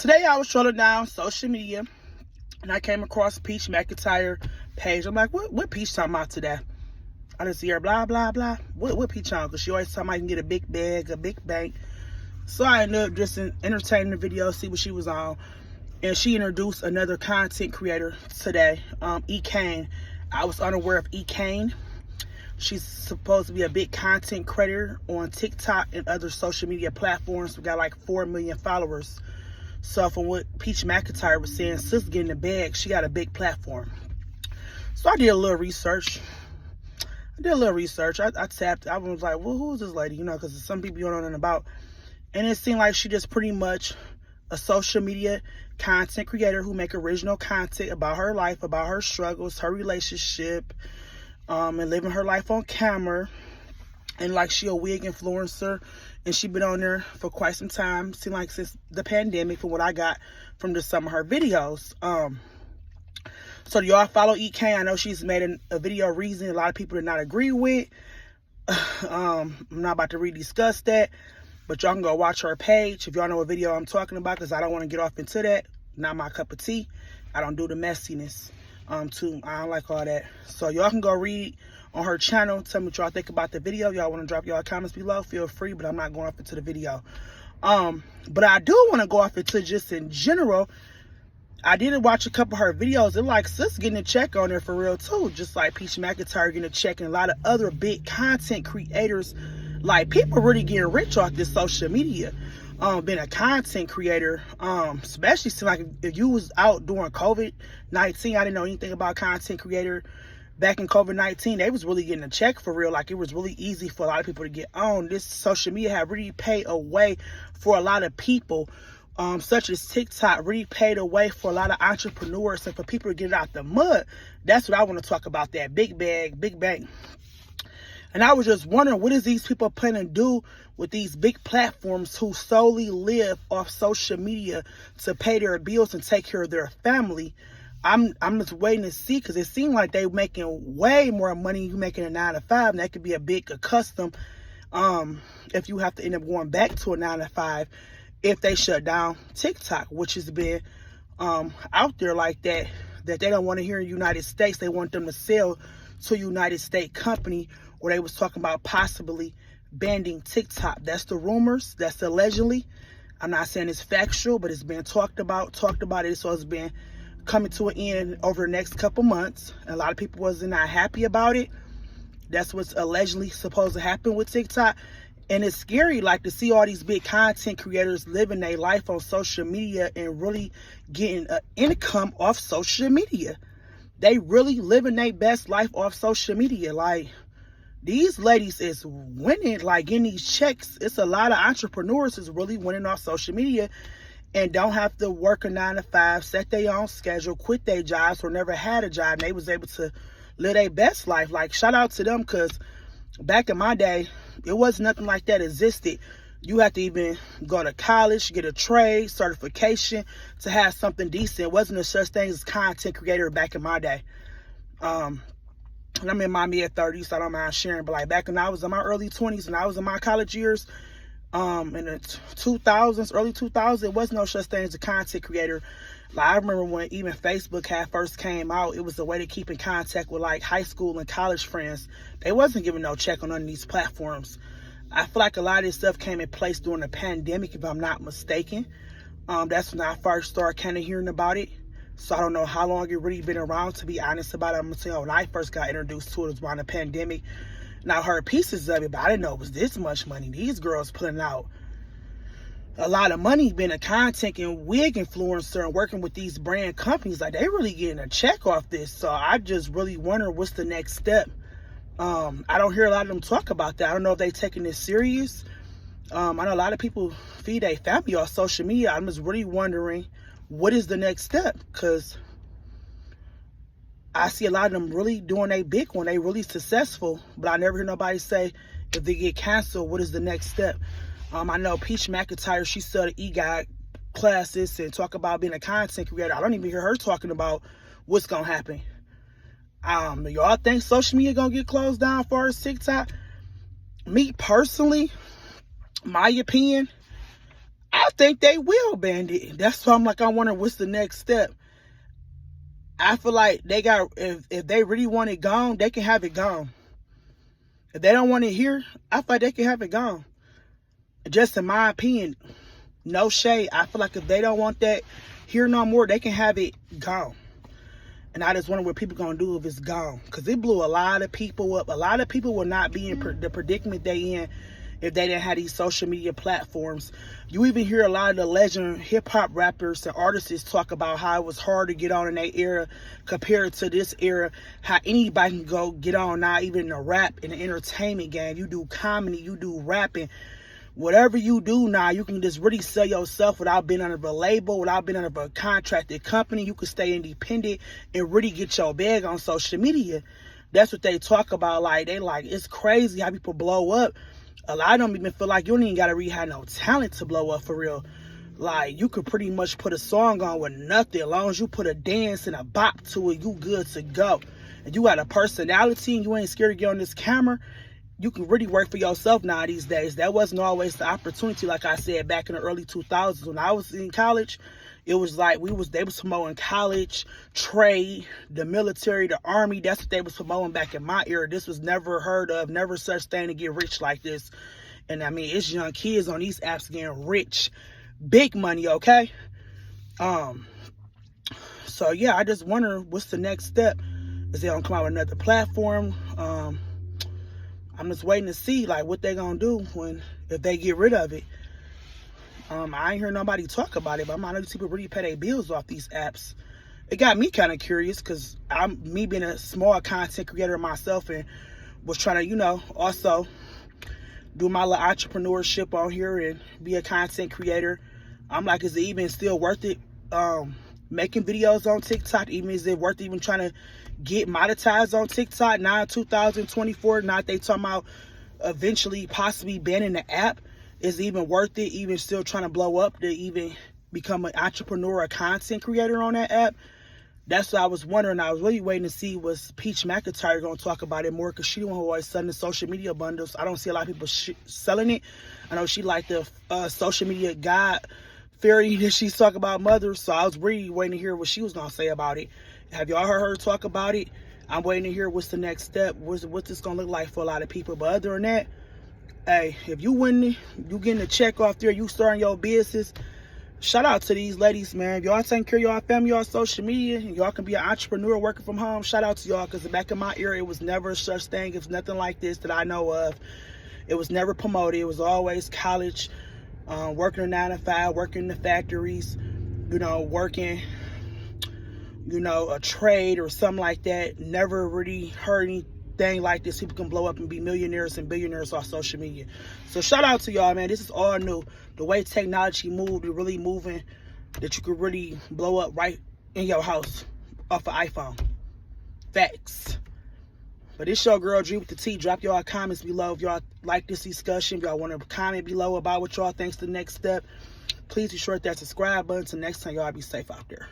Today I was scrolling down social media and I came across Peach Mcintyre page. I'm like, what Peach talking about today? I just see her blah blah blah. What Peach on? Because she always talking about you can get a big bag, a big bank. So I ended up just entertaining the video, see what she was on. And she introduced another content creator today, Ekane. I was unaware of Ekane. She's supposed to be a big content creator on TikTok and other social media platforms. We got like 4 million followers. So from what Peach Mcintyre was saying, sis getting the bag, she got a big platform. So I did a little research. I tapped, I was like, well, who's this lady? You know, because some people you don't know nothing about. And it seemed like she just pretty much a social media content creator who make original content about her life, about her struggles, her relationship, and living her life on camera. And like she a wig influencer, and she been on there for quite some time. Seemed like since the pandemic, from what I got from just some of her videos. So do y'all follow Ekane? I know she's made a video reason a lot of people did not agree with. I'm not about to rediscuss that, but y'all can go watch her page if y'all know what video I'm talking about, because I don't want to get off into that. Not my cup of tea. I don't do the messiness too. I don't like all that. So y'all can go read on her channel. Tell me what y'all think about the video. Y'all want to drop y'all comments below, feel free, but I'm not going off into the video. But I do want to go off into just in general. I did watch a couple of her videos. It like sis getting a check on there for real too. Just like Peach Mcintyre getting a check, and a lot of other big content creators. Like people really getting rich off this social media. Being a content creator, especially seem like if you was out during COVID-19, I didn't know anything about content creator. Back in COVID-19, they was really getting a check for real. Like it was really easy for a lot of people to get on. This social media had really paid a way for a lot of people, such as TikTok, really paid a way for a lot of entrepreneurs and for people to get out the mud. That's what I want to talk about, that big bag, big bank. And I was just wondering, what is these people planning to do with these big platforms who solely live off social media to pay their bills and take care of their family? I'm just waiting to see, because it seems like they're making way more money you making a 9 to 5, and that could be a big custom if you have to end up going back to a 9 to 5 if they shut down TikTok, which has been out there like that they don't want to hear in the United States. They want them to sell to a United States company, where they was talking about possibly banning TikTok. That's the rumors. That's allegedly. I'm not saying it's factual, but it's been talked about it. So it's been coming to an end over the next couple months. A lot of people wasn't not happy about it. That's what's allegedly supposed to happen with TikTok. And it's scary, like, to see all these big content creators living their life on social media and really getting an income off social media. They really living their best life off social media. Like, these ladies is winning, like getting these checks. It's a lot of entrepreneurs is really winning off social media and don't have to work a 9 to 5, set their own schedule, quit their jobs, or never had a job, and they was able to live their best life. Like, shout out to them, because back in my day, it wasn't nothing like that existed. You had to even go to college, get a trade, certification to have something decent. It wasn't a such thing as content creator back in my day. And I'm in my mid-30s, so I don't mind sharing. But like back when I was in my early 20s and I was in my college years, in the 2000s, early 2000s, it was no such thing as a content creator. Like, I remember when even Facebook had first came out, it was a way to keep in contact with like high school and college friends. They wasn't giving no check on none of these platforms. I feel like a lot of this stuff came in place during the pandemic, if I'm not mistaken. That's when I first started kind of hearing about it. So I don't know how long it really been around, to be honest about it. I'm going to tell you, when I first got introduced to it, it was around the pandemic. And I heard pieces of it, but I didn't know it was this much money. These girls putting out a lot of money being a content and wig influencer and working with these brand companies. Like, they really getting a check off this. So I just really wonder what's the next step. I don't hear a lot of them talk about that. I don't know if they taking this serious. I know a lot of people feed their family off social media. I'm just really wondering, what is the next step? Because I see a lot of them really doing a big one. They really successful, but I never hear nobody say if they get canceled, what is the next step? I know Peach Mcintyre, she studied EGOT classes and talk about being a content creator. I don't even hear her talking about what's going to happen. Y'all think social media going to get closed down for us, TikTok? Me personally, my opinion, I think they will ban it. That's why I'm like, I wonder what's the next step. I feel like they got, if they really want it gone, they can have it gone. If they don't want it here, I feel like they can have it gone. Just in my opinion, no shade. I feel like if they don't want that here no more, they can have it gone. And I just wonder what people gonna do if it's gone. Because it blew a lot of people up. A lot of people will not be in the predicament they in if they didn't have these social media platforms. You even hear a lot of the legend hip-hop rappers and artists talk about how it was hard to get on in that era compared to this era. How anybody can go get on now, even in the rap and the entertainment game. You do comedy, you do rapping. Whatever you do now, you can just really sell yourself without being under a label, without being under a contracted company. You can stay independent and really get your bag on social media. That's what they talk about. Like, they like, it's crazy how people blow up. A lot of them even feel like you don't even got to really have no talent to blow up for real. Like, you could pretty much put a song on with nothing. As long as you put a dance and a bop to it, you good to go. And you got a personality and you ain't scared to get on this camera, you can really work for yourself now these days. That wasn't always the opportunity, like I said, back in the early 2000s. When I was in college, it was like they was promoting college, trade, the military, the army. That's what they was promoting back in my era. This was never heard of, never such thing to get rich like this. And I mean, it's young kids on these apps getting rich. Big money, okay? So yeah, I just wonder what's the next step. Is they gonna come out with another platform? I'm just waiting to see like what they gonna do if they get rid of it. I ain't hear nobody talk about it, but I know these people really pay their bills off these apps. It got me kind of curious because me being a small content creator myself and was trying to, also do my little entrepreneurship on here and be a content creator. I'm like, is it even still worth it? Making videos on TikTok, even is it worth even trying to get monetized on TikTok now in 2024? Now they talking about eventually possibly banning the app. Is it even worth it? Even still trying to blow up to even become an entrepreneur, a content creator on that app? That's what I was wondering. I was really waiting to see was Peach Mcintyre going to talk about it more because she the one who always selling the social media bundles. I don't see a lot of people selling it. I know she like the social media god fairy that she's talking about mothers. So I was really waiting to hear what she was going to say about it. Have y'all heard her talk about it? I'm waiting to hear what's the next step. What's this going to look like for a lot of people. But other than that, hey, if you winning, you getting a check off there, you starting your business, shout out to these ladies, man. If y'all taking care of y'all family, y'all social media, and y'all can be an entrepreneur working from home, shout out to y'all, because back in my era, it was never such thing. It was nothing like this that I know of. It was never promoted. It was always college, working a 9 to 5, working in the factories, working, a trade or something like that. Never really heard anything like this. People can blow up and be millionaires and billionaires off social media. So shout out to y'all, man. This is all new. The way technology moved, it really moving, that you could really blow up right in your house off an iPhone. Facts. But it's your girl G with the T. Drop y'all comments below if y'all like this discussion. If y'all want to comment below about what y'all think's the next step. Please be sure to hit that subscribe button. Till next time, y'all be safe out there.